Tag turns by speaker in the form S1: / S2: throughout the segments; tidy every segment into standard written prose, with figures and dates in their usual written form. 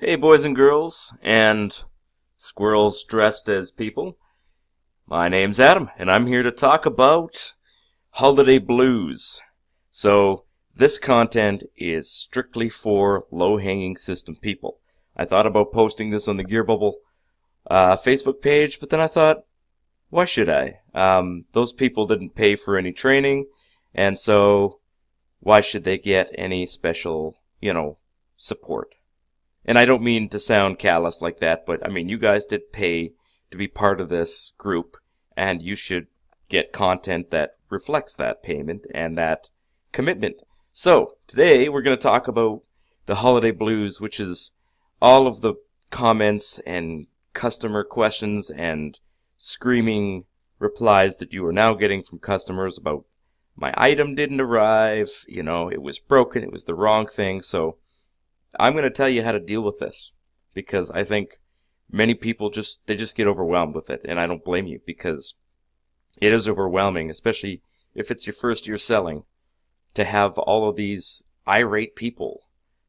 S1: Hey, boys and girls, and squirrels dressed as people. My name's Adam, and I'm here to talk about holiday blues. So, this content is strictly for low-hanging system people. I thought about posting this on the Gear Bubble Facebook page, but then I thought, why should I? Those people didn't pay for any training, and so why should they get any special, support? And I don't mean to sound callous like that, but I mean, you guys did pay to be part of this group, and you should get content that reflects that payment and that commitment. So, today we're going to talk about the holiday blues, which is all of the comments and customer questions and screaming replies that you are now getting from customers about my item didn't arrive, it was broken, it was the wrong thing. So I'm going to tell you how to deal with this, because I think many people just get overwhelmed with it, and I don't blame you, because it is overwhelming, especially if it's your first year selling, to have all of these irate people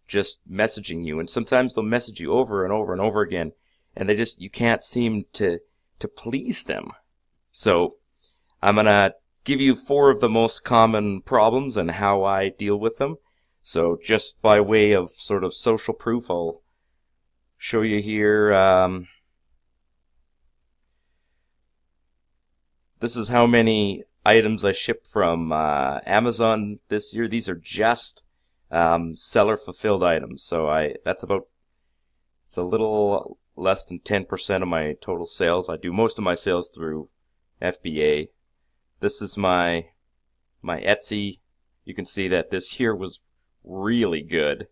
S1: just messaging you, and sometimes they'll message you over and over and over again, and you can't seem to please them. So I'm going to give you 4 of the most common problems and how I deal with them. So just by way of sort of social proof, I'll show you here. This is how many items I shipped from Amazon this year. These are just seller-fulfilled items. So it's a little less than 10% of my total sales. I do most of my sales through FBA. This is my Etsy. You can see that this here was really good.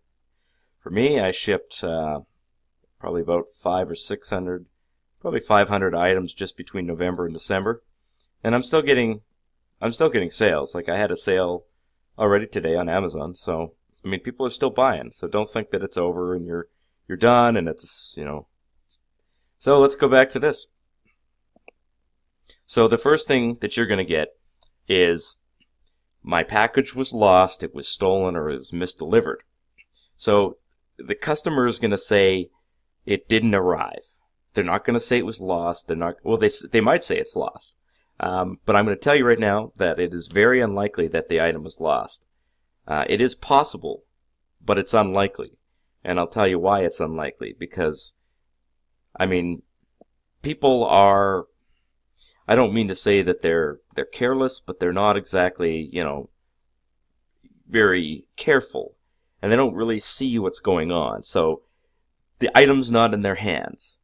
S1: For me, I shipped probably about 500 or 600, probably 500 items just between November and December, and I'm still getting sales. Like, I had a sale already today on Amazon, so I mean, people are still buying. So don't think that it's over and you're done and it's So let's go back to this. So the first thing that you're going to get is, my package was lost, it was stolen, or it was misdelivered. So the customer is going to say it didn't arrive. They're not going to say it was lost. They might say it's lost. But I'm going to tell you right now that it is very unlikely that the item was lost. It is possible, but it's unlikely. And I'll tell you why it's unlikely. Because, I mean, people are... I don't mean to say that they're careless, but they're not exactly, very careful. And they don't really see what's going on. So the item's not in their hands.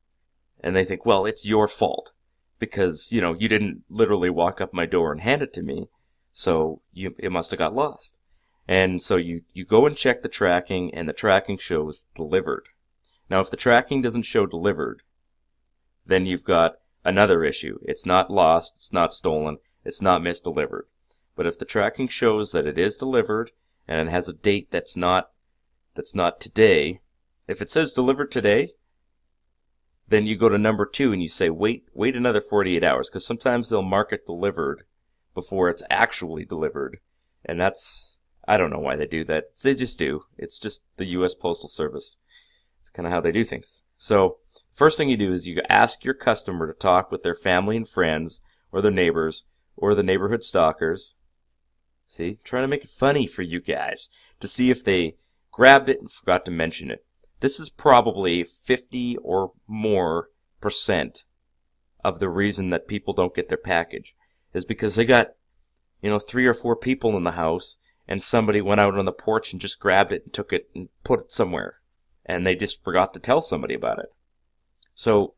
S1: And they think, well, it's your fault. Because, you didn't literally walk up my door and hand it to me. So it must have got lost. And so you go and check the tracking, and the tracking shows delivered. Now, if the tracking doesn't show delivered, then you've got another issue. It's not lost, it's not stolen, it's not misdelivered. But if the tracking shows that it is delivered and it has a date that's not today, if it says delivered today, then you go to number 2 and you say wait another 48 hours, because sometimes they'll mark it delivered before it's actually delivered. And I don't know why they do that. They just do. It's just the US Postal Service. It's kind of how they do things. So first thing you do is you ask your customer to talk with their family and friends, or their neighbors, or the neighborhood stalkers. See, trying to make it funny for you guys, to see if they grabbed it and forgot to mention it. This is probably 50 or more % of the reason that people don't get their package, is because they got, 3 or 4 people in the house, and somebody went out on the porch and just grabbed it and took it and put it somewhere, and they just forgot to tell somebody about it. So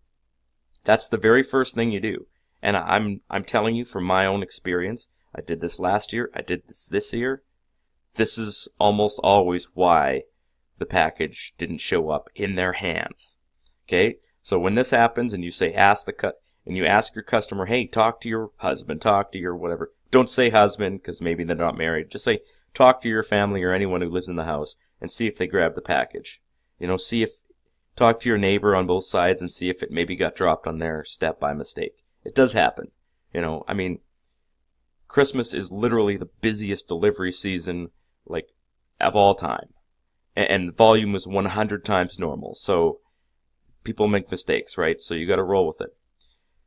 S1: that's the very first thing you do. And I'm telling you from my own experience, I did this last year, I did this year. This is almost always why the package didn't show up in their hands. Okay? So when this happens and you say and you ask your customer, hey, talk to your husband, talk to your whatever. Don't say husband, because maybe they're not married. Just say talk to your family or anyone who lives in the house and see if they grab the package. Talk to your neighbor on both sides and see if it maybe got dropped on their step by mistake. It does happen. Christmas is literally the busiest delivery season, of all time. and volume is 100 times normal. So people make mistakes, right? So you got to roll with it.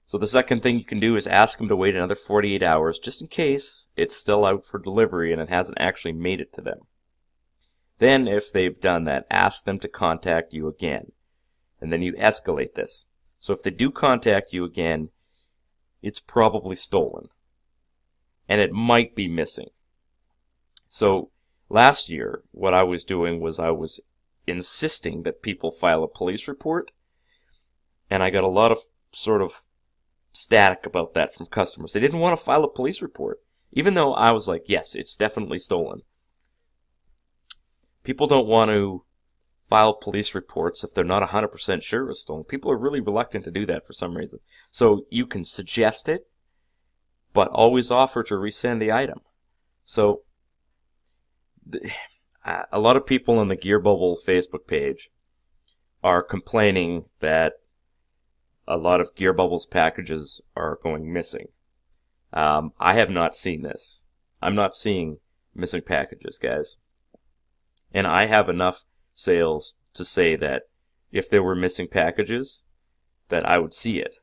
S1: So the second thing you can do is ask them to wait another 48 hours just in case it's still out for delivery and it hasn't actually made it to them. Then if they've done that, ask them to contact you again. And then you escalate this. So if they do contact you again, it's probably stolen. And it might be missing. So last year, what I was doing was I was insisting that people file a police report. And I got a lot of sort of static about that from customers. They didn't want to file a police report. Even though I was like, yes, it's definitely stolen. People don't want to file police reports if they're not 100% sure it's stolen. People are really reluctant to do that for some reason. So you can suggest it, but always offer to resend the item. So a lot of people on the Gear Bubble Facebook page are complaining that a lot of Gear Bubble's packages are going missing. I have not seen this. I'm not seeing missing packages, guys. And I have enough sales to say that if there were missing packages, that I would see it.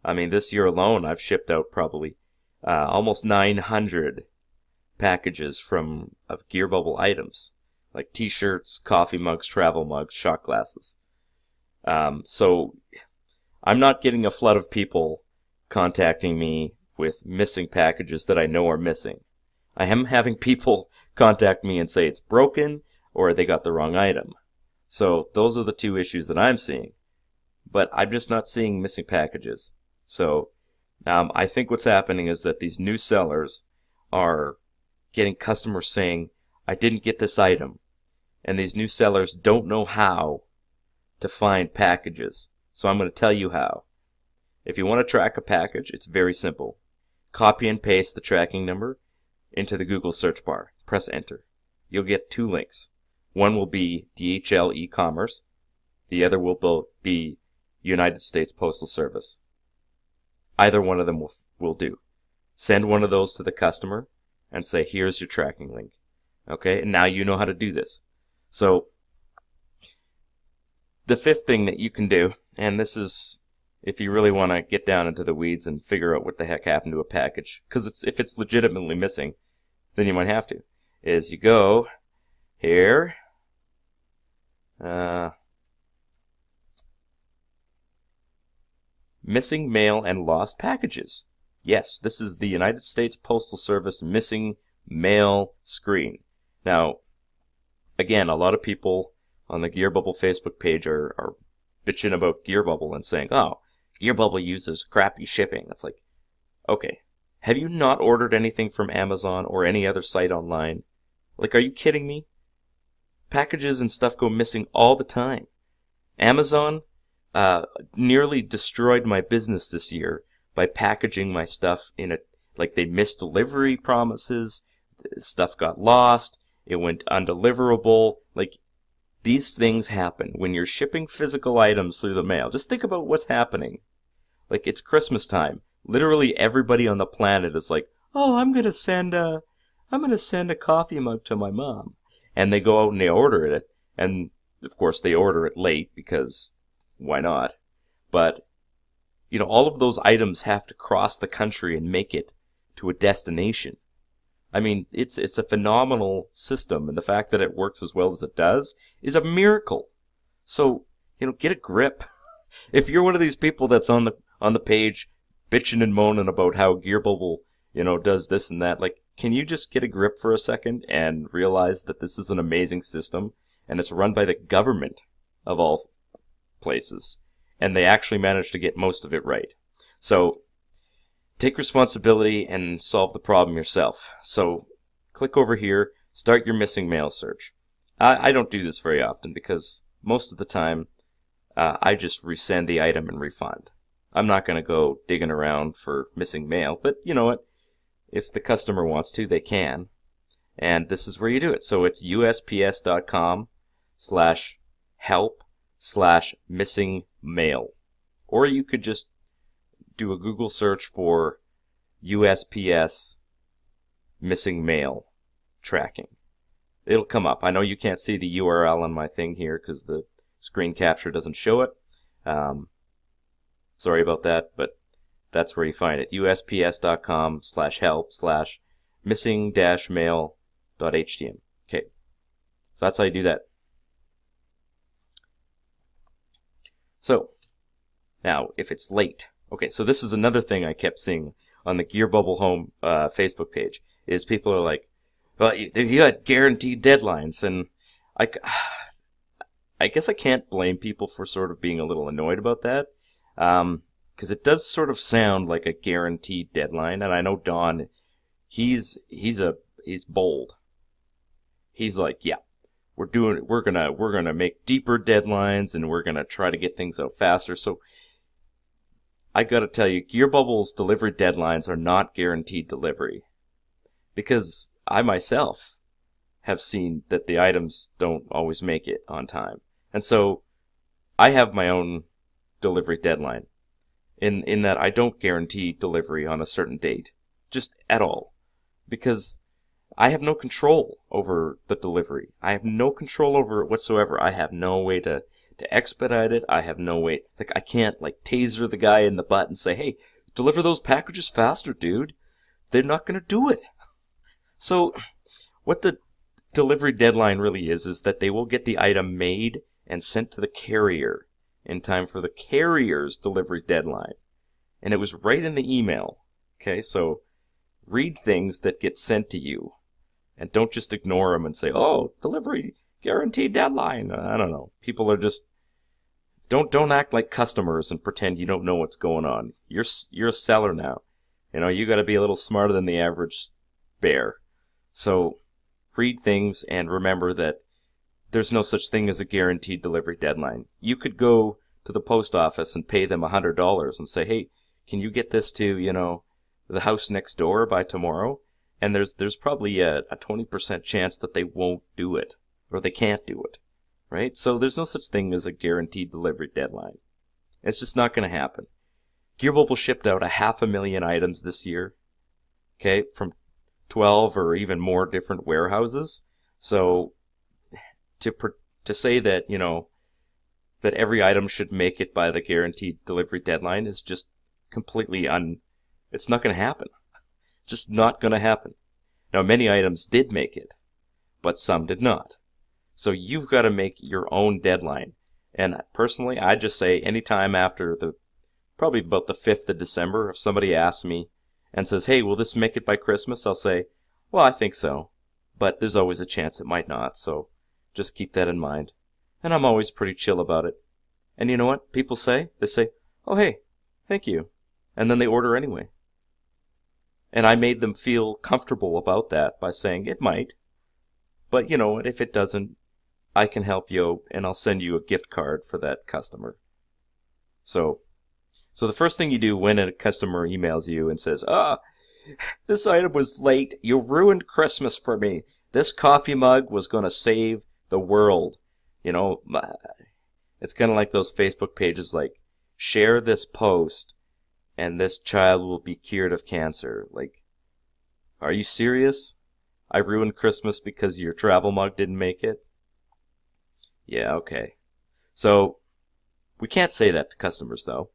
S1: I mean, this year alone, I've shipped out probably almost 900 packages of Gear Bubble items, like t-shirts, coffee mugs, travel mugs, shot glasses. So I'm not getting a flood of people contacting me with missing packages that I know are missing. I am having people contact me and say it's broken or they got the wrong item. So those are the two issues that I'm seeing. But I'm just not seeing missing packages. So I think what's happening is that these new sellers are getting customers saying, I didn't get this item. And these new sellers don't know how to find packages. So I'm going to tell you how. If you want to track a package, it's very simple. Copy and paste the tracking number into the Google search bar. Press enter. You'll get two links. One will be DHL e-commerce. The other will be United States Postal Service. Either one of them will do. Send one of those to the customer and say, here's your tracking link. Okay, and now you know how to do this. So the fifth thing that you can do, and this is if you really want to get down into the weeds and figure out what the heck happened to a package, because if it's legitimately missing, then you might have to, is you go here, missing mail and lost packages. Yes, this is the United States Postal Service missing mail screen. Now, again, a lot of people on the Gear Bubble Facebook page are bitching about Gear Bubble and saying, oh, Gear Bubble uses crappy shipping. It's like, okay, have you not ordered anything from Amazon or any other site online? Like, are you kidding me? Packages and stuff go missing all the time. Amazon nearly destroyed my business this year by packaging my stuff in a, like they missed delivery promises, stuff got lost, it went undeliverable. Like, these things happen when you're shipping physical items through the mail. Just think about what's happening. Like, it's Christmas time. Literally everybody on the planet is like, oh, I'm gonna send a coffee mug to my mom. And they go out and they order it, and of course they order it late because why not? But you know, all of those items have to cross the country and make it to a destination. I mean, it's a phenomenal system, and the fact that it works as well as it does is a miracle. So, you know, get a grip. If you're one of these people that's on the page bitching and moaning about how Gear Bubble, you know, does this and that, like, can you just get a grip for a second and realize that this is an amazing system and it's run by the government of all places, and they actually managed to get most of it right. So take responsibility and solve the problem yourself. So click over here, start your missing mail search. I don't do this very often because most of the time I just resend the item and refund. I'm not going to go digging around for missing mail, but you know what? If the customer wants to, they can. And this is where you do it. So it's usps.com/help/missing mail. Or you could just do a Google search for USPS missing mail tracking. It'll come up. I know you can't see the URL on my thing here because the screen capture doesn't show it. Sorry about that, but that's where you find it. usps.com/help/missing-mail.htm. Okay, so that's how you do that. So, now, if it's late. Okay, so this is another thing I kept seeing on the Gear Bubble Home Facebook page, is people are like, well, you got guaranteed deadlines, and I guess I can't blame people for sort of being a little annoyed about that, because it does sort of sound like a guaranteed deadline, and I know Don, he's bold. He's like, yeah, we're gonna make deeper deadlines, and we're gonna try to get things out faster. So I gotta tell you, Gear Bubble's delivery deadlines are not guaranteed delivery, because I myself have seen that the items don't always make it on time. And so I have my own delivery deadline in that I don't guarantee delivery on a certain date, just at all, because I have no control over the delivery. I have no control over it whatsoever. I have no way to expedite it. I have no way, like, I can't like taser the guy in the butt and say, hey, deliver those packages faster, dude. They're not going to do it. So what the delivery deadline really is that they will get the item made and sent to the carrier in time for the carrier's delivery deadline. And it was right in the email. Okay, so read things that get sent to you and don't just ignore them and say, oh, delivery guaranteed deadline. I don't know. People are just, don't act like customers and pretend you don't know what's going on. You're a seller now. You know, you got to be a little smarter than the average bear. So read things and remember that there's no such thing as a guaranteed delivery deadline. You could go to the post office and pay them $100 and say, hey, can you get this to, you know, the house next door by tomorrow? And there's probably a 20% chance that they won't do it, or they can't do it, right? So there's no such thing as a guaranteed delivery deadline. It's just not going to happen. Gear Bubble shipped out 500,000 items this year, okay, from 12 or even more different warehouses. So to say that, you know, that every item should make it by the guaranteed delivery deadline is just completely it's not going to happen. It's just not going to happen. Now, many items did make it, but some did not. So you've got to make your own deadline. And personally, I just say anytime after probably about the 5th of December, if somebody asks me and says, hey, will this make it by Christmas? I'll say, well, I think so. But there's always a chance it might not, so just keep that in mind. And I'm always pretty chill about it. And you know what people say? They say, oh, hey, thank you. And then they order anyway. And I made them feel comfortable about that by saying it might. But you know what, if it doesn't, I can help you and I'll send you a gift card for that customer. So the first thing you do when a customer emails you and says, this item was late, you ruined Christmas for me. This coffee mug was going to save the world. You know, it's kind of like those Facebook pages like, share this post and this child will be cured of cancer. Like, are you serious? I ruined Christmas because your travel mug didn't make it? Yeah, okay. So, we can't say that to customers though.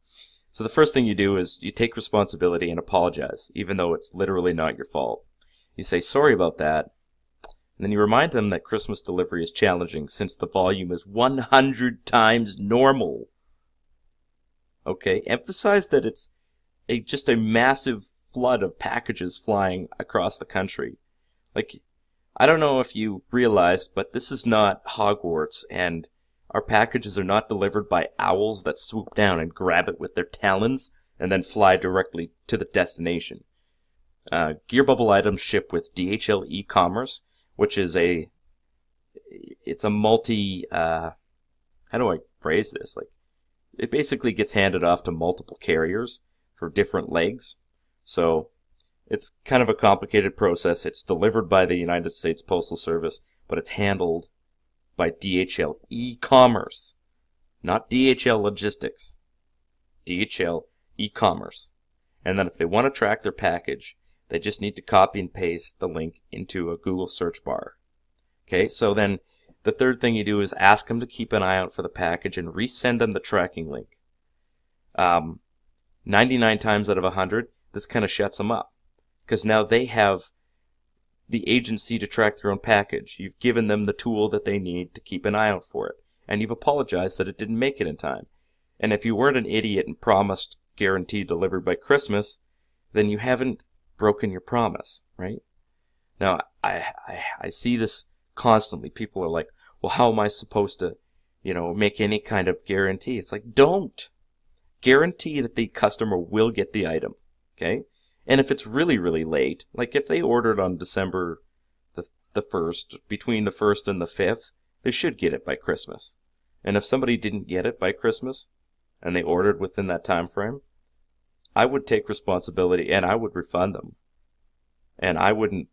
S1: So the first thing you do is you take responsibility and apologize, even though it's literally not your fault. You say, sorry about that. And then you remind them that Christmas delivery is challenging since the volume is 100 times normal. Okay, emphasize that it's just a massive flood of packages flying across the country. Like, I don't know if you realized, but this is not Hogwarts, and our packages are not delivered by owls that swoop down and grab it with their talons and then fly directly to the destination. Gear Bubble items ship with DHL e-commerce, which is it's a multi, how do I phrase this? Like, it basically gets handed off to multiple carriers for different legs. So it's kind of a complicated process. It's delivered by the United States Postal Service, but it's handled by DHL e-commerce, not DHL logistics. DHL e-commerce. And then if they want to track their package, they just need to copy and paste the link into a Google search bar. Okay, so then the third thing you do is ask them to keep an eye out for the package and resend them the tracking link. 99 times out of 100, this kind of shuts them up. Because now they have the agency to track their own package. You've given them the tool that they need to keep an eye out for it. And you've apologized that it didn't make it in time. And if you weren't an idiot and promised guaranteed delivery by Christmas, then you haven't broken your promise, right? Now, I see this constantly. People are like, well, how am I supposed to, make any kind of guarantee? It's like, don't. Guarantee that the customer will get the item, okay? And if it's really, really late, like if they ordered on December the 1st, between the 1st and the 5th, they should get it by Christmas. And if somebody didn't get it by Christmas, and they ordered within that time frame, I would take responsibility and I would refund them. And I wouldn't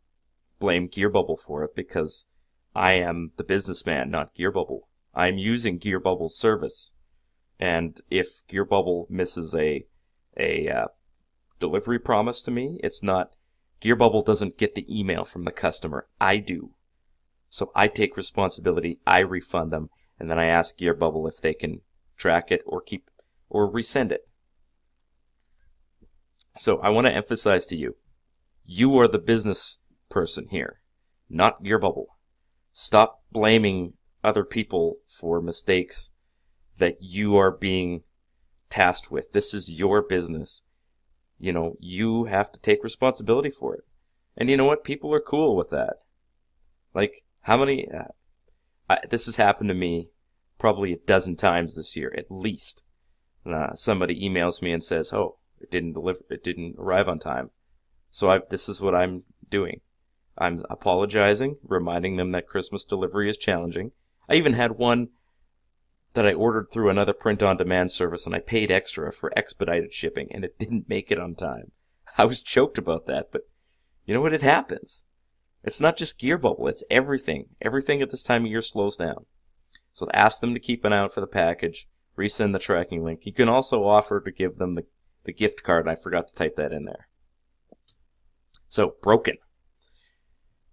S1: blame Gearbubble for it because I am the businessman, not Gearbubble. I'm using Gearbubble's service. And if Gearbubble misses a delivery promise to me, it's not, Gearbubble doesn't get the email from the customer. I do. So I take responsibility, I refund them, and then I ask Gearbubble if they can track it or resend it. So I want to emphasize to you, you are the business person here, not Gearbubble. Stop blaming other people for mistakes that you are being tasked with. This is your business. You have to take responsibility for it. And you know what? People are cool with that. Like, how many... this has happened to me probably a dozen times this year, at least. Somebody emails me and says, oh, it didn't arrive on time. So this is what I'm doing. I'm apologizing, reminding them that Christmas delivery is challenging. I even had one that I ordered through another print-on-demand service, and I paid extra for expedited shipping, and it didn't make it on time. I was choked about that, but you know what? It happens. It's not just Gearbubble, it's everything. Everything at this time of year slows down. So ask them to keep an eye out for the package, resend the tracking link. You can also offer to give them the gift card, and I forgot to type that in there. So, broken.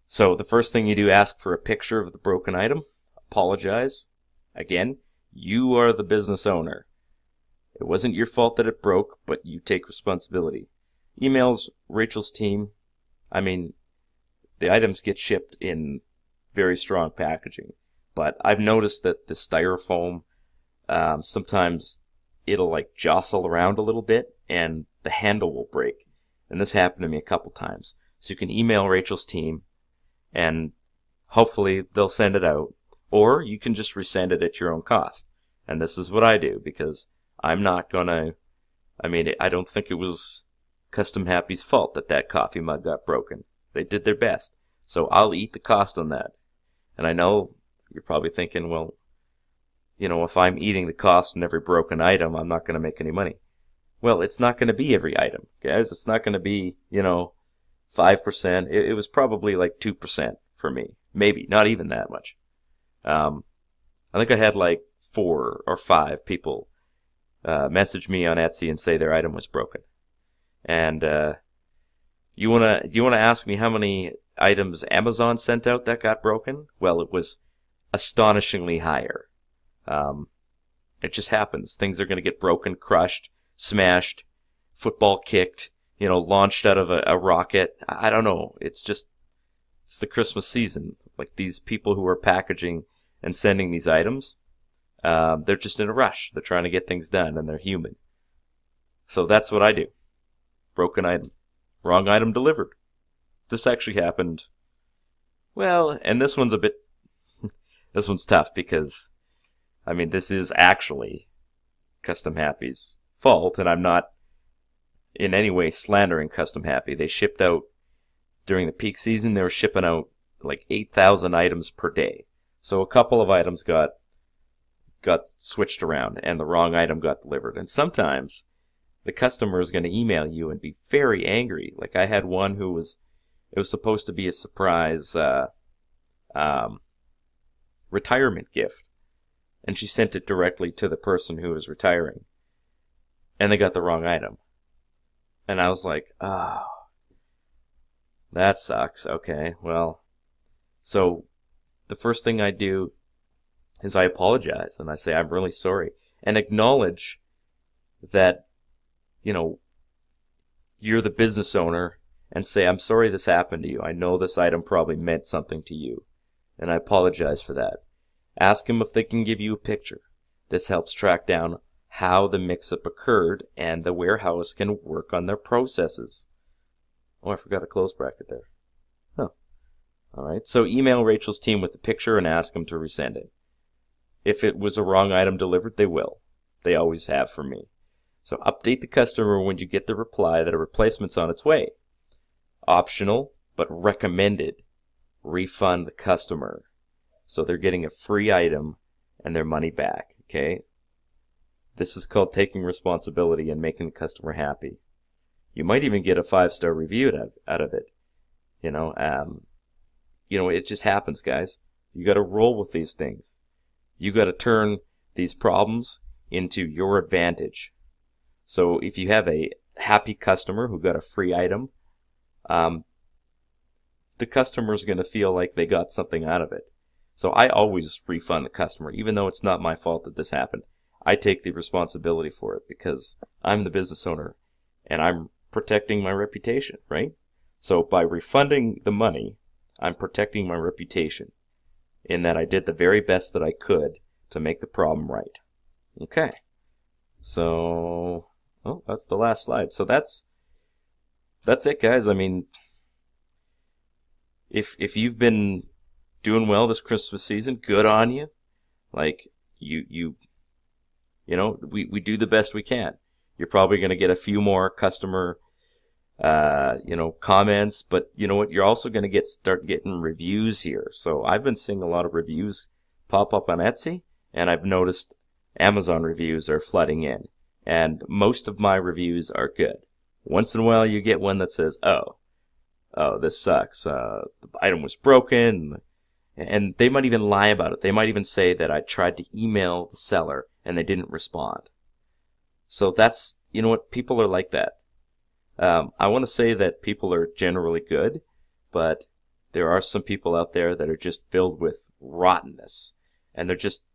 S1: So the first thing you do, ask for a picture of the broken item, apologize. Again, you are the business owner. It wasn't your fault that it broke, but you take responsibility. Emails Rachel's team. I mean, the items get shipped in very strong packaging, but I've noticed that the styrofoam, sometimes it'll like jostle around a little bit and the handle will break. And this happened to me a couple times. So you can email Rachel's team and hopefully they'll send it out. Or you can just resend it at your own cost. And this is what I do because I'm not gonna, I don't think it was Custom Happy's fault that coffee mug got broken. They did their best. So I'll eat the cost on that. And I know you're probably thinking, well, if I'm eating the cost on every broken item, I'm not going to make any money. Well, it's not going to be every item, guys. It's not going to be, 5%. It was probably like 2% for me. Maybe, not even that much. I think I had like 4 or 5 people message me on Etsy and say their item was broken. And you wanna ask me how many items Amazon sent out that got broken? Well, it was astonishingly higher. It just happens. Things are going to get broken, crushed, smashed, football kicked, launched out of a rocket. I don't know. It's the Christmas season. Like these people who are packaging and sending these items, they're just in a rush. They're trying to get things done and they're human. So that's what I do. Broken item. Wrong item delivered. This actually happened. Well, and this one's this one's tough because, this is actually Custom Happy's fault, and I'm not in any way slandering Custom Happy. They shipped out, during the peak season, they were shipping out like 8,000 items per day. So a couple of items got switched around, and the wrong item got delivered. And sometimes the customer is going to email you and be very angry. Like I had one it was supposed to be a surprise retirement gift. And she sent it directly to the person who was retiring. And they got the wrong item. And I was like, that sucks. Okay, well. So the first thing I do is I apologize and I say, I'm really sorry, and acknowledge that, you're the business owner, and say, I'm sorry this happened to you. I know this item probably meant something to you, and I apologize for that. Ask them if they can give you a picture. This helps track down how the mix-up occurred, and the warehouse can work on their processes. Oh, I forgot a close bracket there. Oh. All right, so email Rachel's team with the picture and ask them to resend it. If it was a wrong item delivered, they will. They always have for me. So update the customer when you get the reply that a replacement's on its way. Optional, but recommended. Refund the customer. So they're getting a free item and their money back, okay? This is called taking responsibility and making the customer happy. You might even get a 5-star review out of it. It just happens, guys. You got to roll with these things. You got to turn these problems into your advantage. So if you have a happy customer who got a free item, the customer's going to feel like they got something out of it. So I always refund the customer, even though it's not my fault that this happened. I take the responsibility for it because I'm the business owner and I'm protecting my reputation, right? So by refunding the money, I'm protecting my reputation in that I did the very best that I could to make the problem right. Okay. So, that's the last slide. So that's it, guys. I mean, if you've been doing well this Christmas season, good on you. Like, we do the best we can. You're probably going to get a few more customer, comments, but you know what? You're also going to start getting reviews here. So I've been seeing a lot of reviews pop up on Etsy, and I've noticed Amazon reviews are flooding in, and most of my reviews are good. Once in a while, you get one that says, "Oh, this sucks. The item was broken," and they might even lie about it. They might even say that I tried to email the seller and they didn't respond. So that's, people are like that. I want to say that people are generally good, but there are some people out there that are just filled with rottenness, and they're just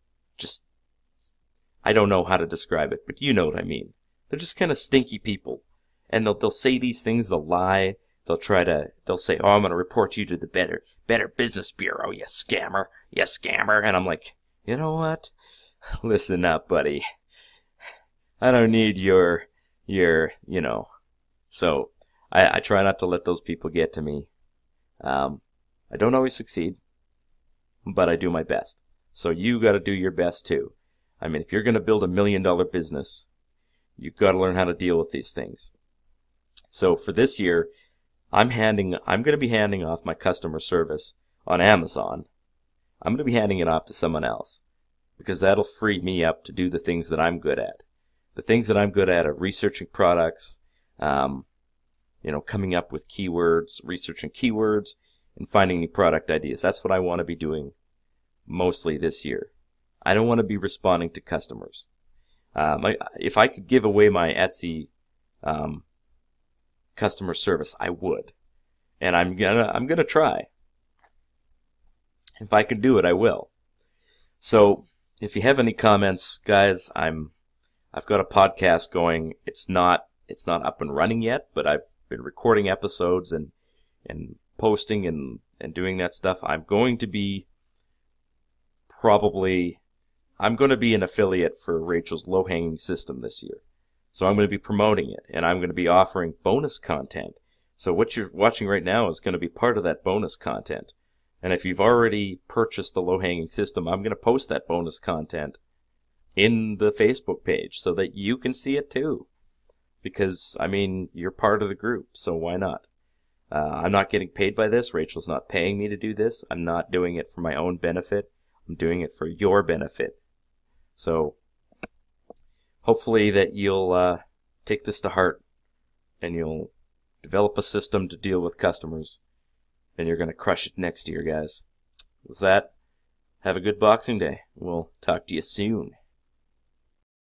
S1: I don't know how to describe it, but you know what I mean. They're just kind of stinky people, and they'll say these things, they'll lie, they'll say, "Oh, I'm going to report you to the Better Business Bureau, you scammer," and I'm like, you know what? Listen up, buddy. I don't need your. So I try not to let those people get to me. I don't always succeed, but I do my best. So you got to do your best too. I mean, if you're going to build $1 million business, you've got to learn how to deal with these things. So for this year, I'm going to be handing off my customer service on Amazon. I'm going to be handing it off to someone else because that'll free me up to do the things that I'm good at. The things that I'm good at are researching products, coming up with keywords, researching keywords, and finding new product ideas. That's what I want to be doing mostly this year. I don't want to be responding to customers. If I could give away my Etsy customer service, I would, and I'm gonna try. If I can do it, I will. So, if you have any comments, guys, I've got a podcast going. It's not up and running yet, but I've been recording episodes and posting and doing that stuff. I'm going to be an affiliate for Rachel's Low-Hanging System this year. So I'm going to be promoting it, and I'm going to be offering bonus content. So what you're watching right now is going to be part of that bonus content. And if you've already purchased the Low-Hanging System, I'm going to post that bonus content in the Facebook page so that you can see it too. Because, you're part of the group, so why not? I'm not getting paid by this. Rachel's not paying me to do this. I'm not doing it for my own benefit. I'm doing it for your benefit. So hopefully that you'll take this to heart and you'll develop a system to deal with customers, and you're going to crush it next year, guys. With that, have a good Boxing Day. We'll talk to you soon.